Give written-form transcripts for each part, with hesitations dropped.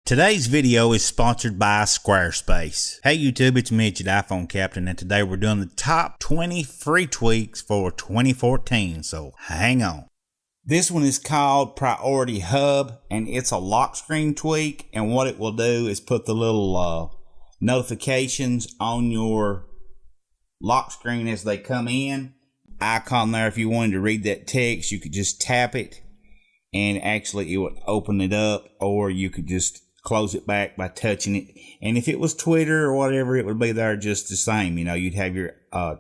Today's video is sponsored by Squarespace. Hey YouTube, it's Mitch at iPhone Captain, and today we're doing the top 20 free tweaks for 2014, so hang on. This one is called Priority Hub, and it's a lock screen tweak, and what it will do is put the little notifications on your lock screen as they come in. Icon there, if you wanted to read that text, you could just tap it, and actually it would open it up, or you could just close it back by touching it. And if it was Twitter or whatever, it would be there just the same. You know, you'd have your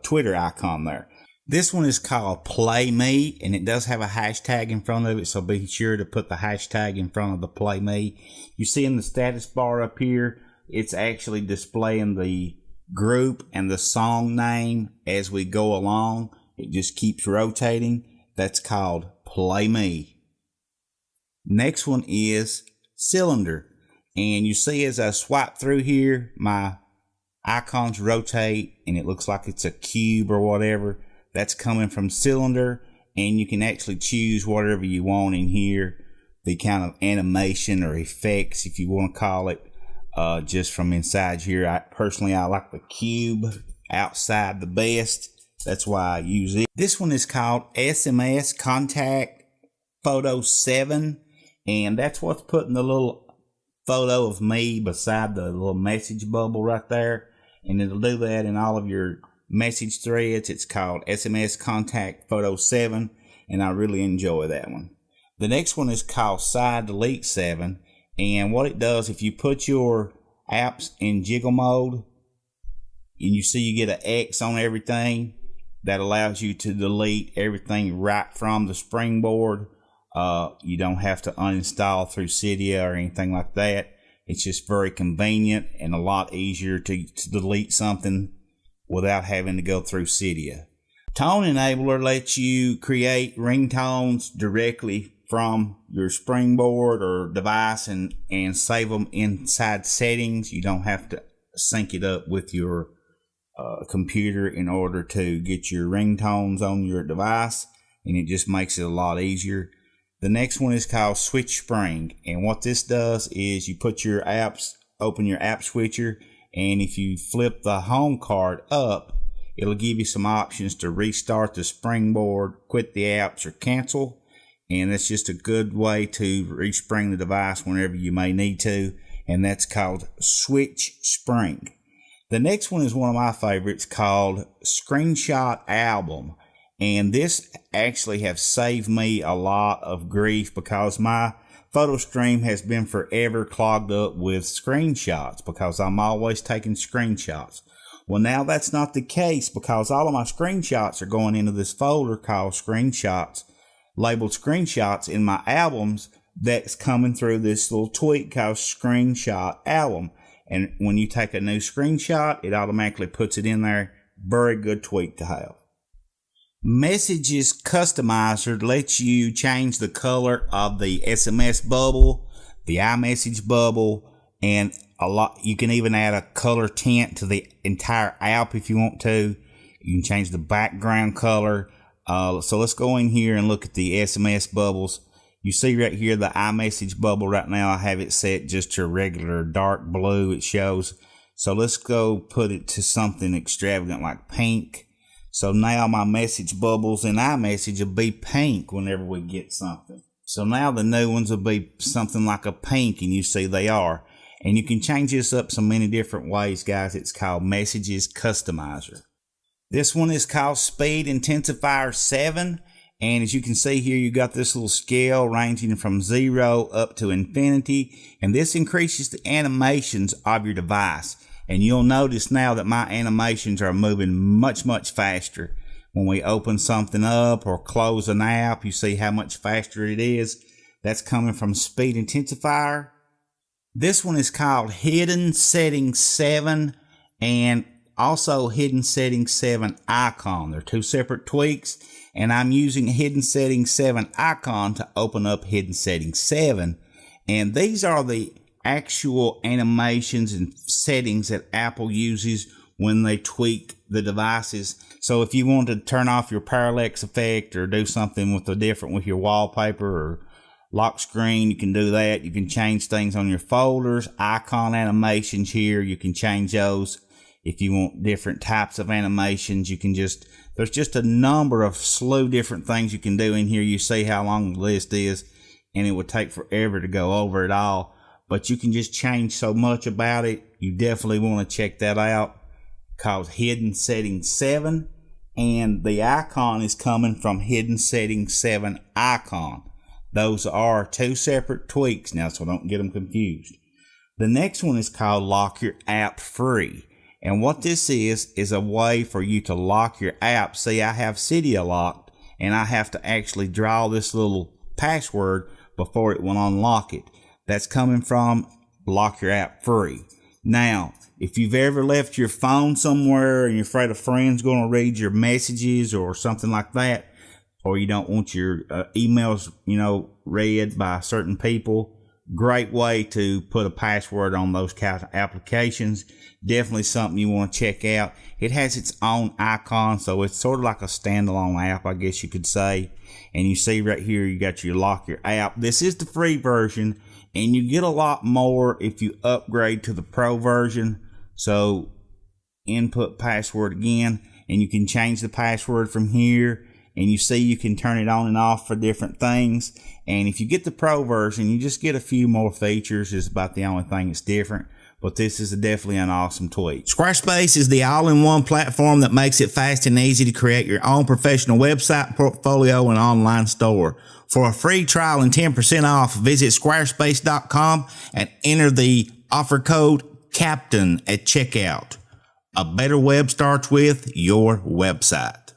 Twitter icon there. This one is called Play Me, and it does have a hashtag in front of it, so be sure to put the hashtag in front of the Play Me. You see in the status bar up here, it's actually displaying the group and the song name as we go along. It just keeps rotating. That's called Play Me. Next one is Cylinder. And you see as I swipe through here, my icons rotate and it looks like it's a cube or whatever. That's coming from Cylinder, and you can actually choose whatever you want in here. The kind of animation or effects, if you want to call it, just from inside here. I like the cube outside the best. That's why I use it. This one is called SMS Contact Photo 7, and that's what's putting the little photo of me beside the little message bubble right there, and it'll do that in all of your message threads. It's called SMS Contact Photo 7, and I really enjoy that one. The next one is called Side Delete 7, and what it does, if you put your apps in jiggle mode and you see you get an X on everything, that allows you to delete everything right from the springboard. You don't have to uninstall through Cydia or anything like that. It's just very convenient and a lot easier to delete something without having to go through Cydia. Tone Enabler lets you create ringtones directly from your springboard or device and save them inside settings. You don't have to sync it up with your computer in order to get your ringtones on your device, and it just makes it a lot easier. The next one is called Switch Spring, and what this does is you put your apps, open your app switcher, and if you flip the home card up, it'll give you some options to restart the springboard, quit the apps, or cancel. And that's just a good way to respring the device whenever you may need to, and that's called Switch Spring. The next one is one of my favorites called Screenshot Album. And this actually has saved me a lot of grief because my photo stream has been forever clogged up with screenshots because I'm always taking screenshots. Well, now that's not the case because all of my screenshots are going into this folder called Screenshots, labeled Screenshots in my albums that's coming through this little tweak called Screenshot Album. And when you take a new screenshot, it automatically puts it in there. Very good tweak to have. Messages Customizer lets you change the color of the SMS bubble, the iMessage bubble, and you can even add a color tint to the entire app if you want to. You can change the background color. So let's go in here and look at the SMS bubbles. You see right here the iMessage bubble right now. I have it set just to a regular dark blue it shows. So let's go put it to something extravagant like pink. So now my message bubbles in iMessage will be pink whenever we get something. So now the new ones will be something like a pink, and you see they are. And you can change this up so many different ways, guys. It's called Messages Customizer. This one is called Speed Intensifier 7. And as you can see here, you got this little scale ranging from 0 up to infinity. And this increases the animations of your device. And you'll notice now that my animations are moving much, much faster. When we open something up or close an app, you see how much faster it is. That's coming from Speed Intensifier. This one is called Hidden Settings 7 and also Hidden Settings 7 Icon. They're two separate tweaks, and I'm using Hidden Settings 7 Icon to open up Hidden Settings 7. And these are the actual animations and settings that Apple uses when they tweak the devices. So if you want to turn off your parallax effect or do something with your wallpaper or lock screen, you can do that. You can change things on your folders, icon animations here. You can change those. If you want different types of animations, you can there's just a number of slew different things you can do in here. You see how long the list is, and it would take forever to go over it all. But you can just change so much about it. You definitely want to check that out. Called Hidden Settings 7. And the icon is coming from Hidden Settings 7 icon. Those are two separate tweaks now, so don't get them confused. The next one is called Lock Your App Free. And what this is a way for you to lock your app. See, I have Cydia locked, and I have to actually draw this little password before it will unlock it. That's coming from Lock Your App Free. Now, if you've ever left your phone somewhere and you're afraid a friend's going to read your messages or something like that, or you don't want your emails, read by certain people, great way to put a password on those kind of applications. Definitely something you want to check out. It has its own icon, so it's sort of like a standalone app, I guess you could say. And you see right here, you got your Lock Your App. This is the free version, and you get a lot more if you upgrade to the pro version. So input password again, and you can change the password from here, and you see you can turn it on and off for different things. And if you get the pro version, you just get a few more features. It's about the only thing that's different, but this is definitely an awesome tweak. Squarespace is the all-in-one platform that makes it fast and easy to create your own professional website, portfolio, and online store. For a free trial and 10% off, visit squarespace.com and enter the offer code CAPTAIN at checkout. A better web starts with your website.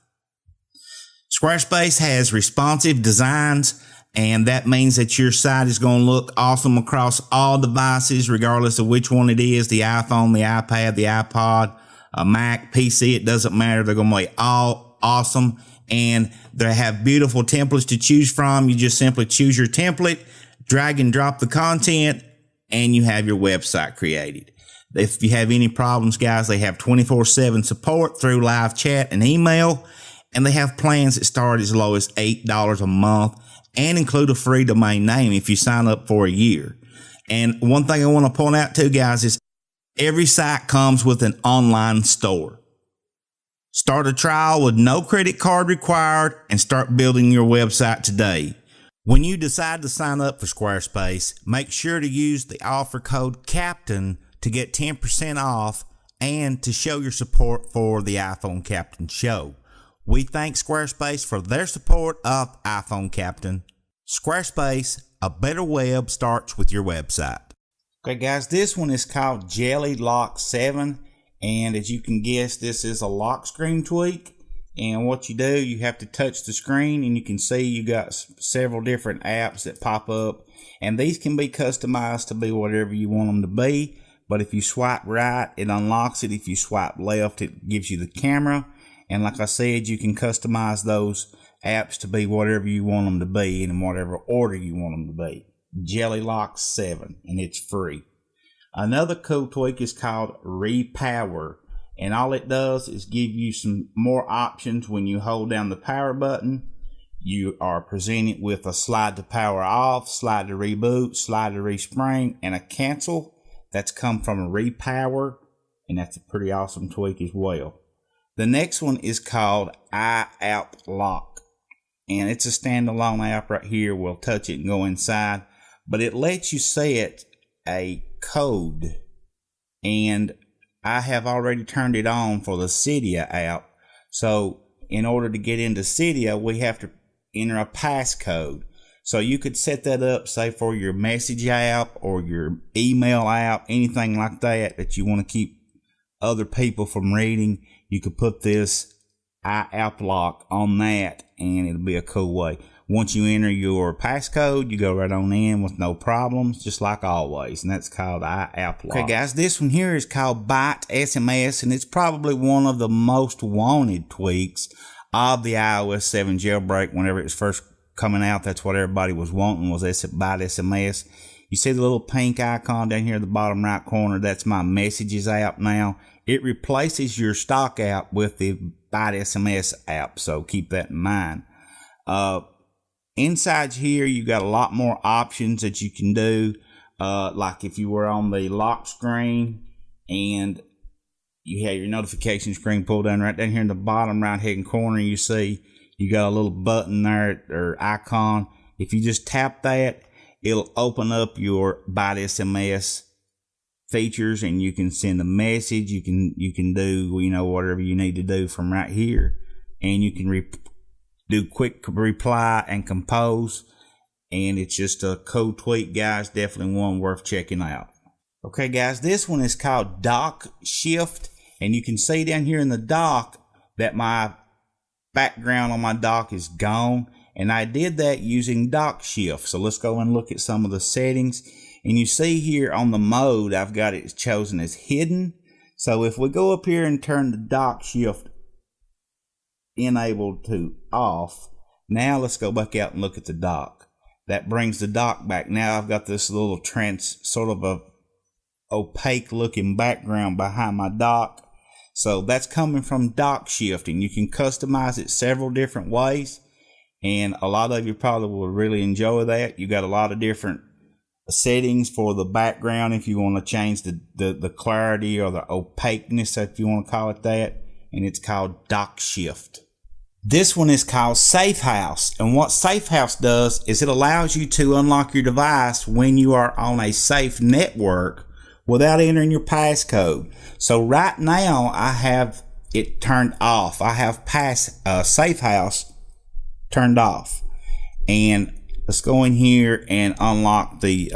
Squarespace has responsive designs, and that means that your site is going to look awesome across all devices, regardless of which one it is, the iPhone, the iPad, the iPod, a Mac, PC, it doesn't matter. They're going to be all awesome, and they have beautiful templates to choose from. You just simply choose your template, drag and drop the content, and you have your website created. If you have any problems, guys, they have 24/7 support through live chat and email, and they have plans that start as low as $8 a month and include a free domain name if you sign up for a year. And one thing I want to point out too, guys, is every site comes with an online store. Start a trial with no credit card required and start building your website today. When you decide to sign up for Squarespace, make sure to use the offer code CAPTAIN to get 10% off and to show your support for the iPhone Captain Show. We thank Squarespace for their support of iPhone Captain. Squarespace, a better web starts with your website. Okay, guys, this one is called Jelly Lock 7. And as you can guess, this is a lock screen tweak. And what you do, you have to touch the screen, and you can see you got several different apps that pop up. And these can be customized to be whatever you want them to be. But if you swipe right, it unlocks it. If you swipe left, it gives you the camera. And like I said, you can customize those apps to be whatever you want them to be and in whatever order you want them to be. Jelly Lock 7, and it's free. Another cool tweak is called Repower. And all it does is give you some more options when you hold down the power button. You are presented with a slide to power off, slide to reboot, slide to respring, and a cancel. That's come from Repower, and that's a pretty awesome tweak as well. The next one is called iApp Lock, and it's a standalone app right here. We'll touch it and go inside, but it lets you set a code, and I have already turned it on for the Cydia app. So in order to get into Cydia, we have to enter a passcode. So you could set that up, say, for your message app or your email app, anything like that that you want to keep other people from reading. You could put this iApp Lock on that, and it'll be a cool way. Once you enter your passcode, you go right on in with no problems, just like always, and that's called iApp Lock. Okay, guys, this one here is called Byte SMS, and it's probably one of the most wanted tweaks of the iOS 7 jailbreak. Whenever it was first coming out, that's what everybody was wanting, was Byte SMS. You see the little pink icon down here at the bottom right corner? That's my Messages app now. It replaces your stock app with the Byte SMS app, so keep that in mind. Inside here, you got a lot more options that you can do. Like if you were on the lock screen and you have your notification screen pulled down, right down here in the bottom right hand corner, you see you got a little button there or icon. If you just tap that, it'll open up your Byte SMS features, and you can send a message. You can do whatever you need to do from right here, and you can do quick reply and compose. And it's just a cool tweak, guys. Definitely one worth checking out. Okay, guys, this one is called Dock Shift, and you can see down here in the dock that my background on my dock is gone, and I did that using Dock Shift. So let's go and look at some of the settings. And you see here on the mode, I've got it chosen as hidden. So if we go up here and turn the Dock Shift enabled to off, now let's go back out and look at the dock. That brings the dock back. Now I've got this little sort of a opaque looking background behind my dock. So that's coming from Dock Shift, and you can customize it several different ways. And a lot of you probably will really enjoy that. You got a lot of different settings for the background if you want to change the clarity or the opaqueness, if you want to call it that. And it's called Dock Shift. This one is called Safe House, and what Safe House does is it allows you to unlock your device when you are on a safe network without entering your passcode. So right now I have it turned off. I have Safe House turned off, and let's go in here and unlock the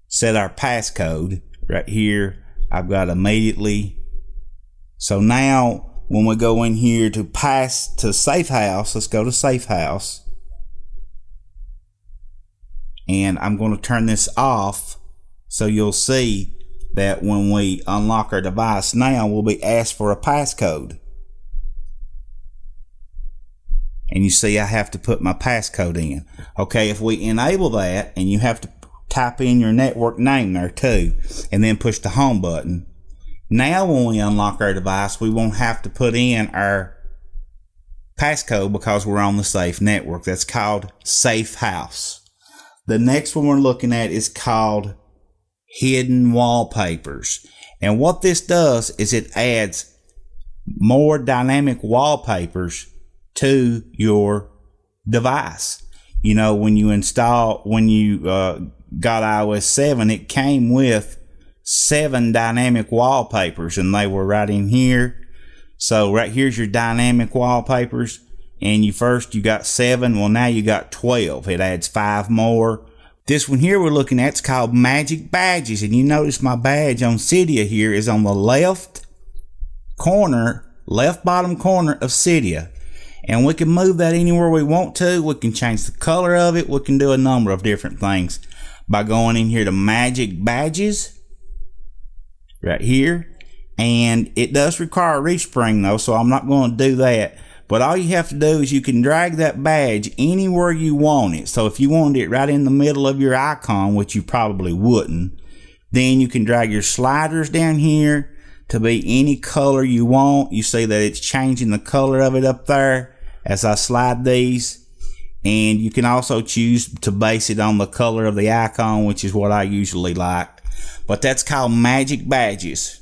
set our passcode right here. I've got immediately. So now when we go in here to pass to Safe House, let's go to Safe House. And I'm going to turn this off, so you'll see that when we unlock our device now, we'll be asked for a passcode. And you see I have to put my passcode in. Okay, if we enable that, and you have to type in your network name there too, and then push the home button. Now when we unlock our device, we won't have to put in our passcode because we're on the safe network. That's called Safe House. The next one we're looking at is called Hidden Wallpapers. And what this does is it adds more dynamic wallpapers to your device. You know, when you got iOS 7, it came with 7 dynamic wallpapers, and they were right in here. So right here's your dynamic wallpapers, and you got 7. Well, now you got 12. It adds 5 more. This one here we're looking at is called Magic Badges, and you notice my badge on Cydia here is on the left bottom corner of Cydia. And we can move that anywhere we want to. We can change the color of it. We can do a number of different things by going in here to Magic Badges right here. And it does require a respring though, so I'm not going to do that. But all you have to do is you can drag that badge anywhere you want it. So if you wanted it right in the middle of your icon, which you probably wouldn't, then you can drag your sliders down here to be any color you want. You see that it's changing the color of it up there as I slide these. And you can also choose to base it on the color of the icon, which is what I usually like. But that's called Magic Badges.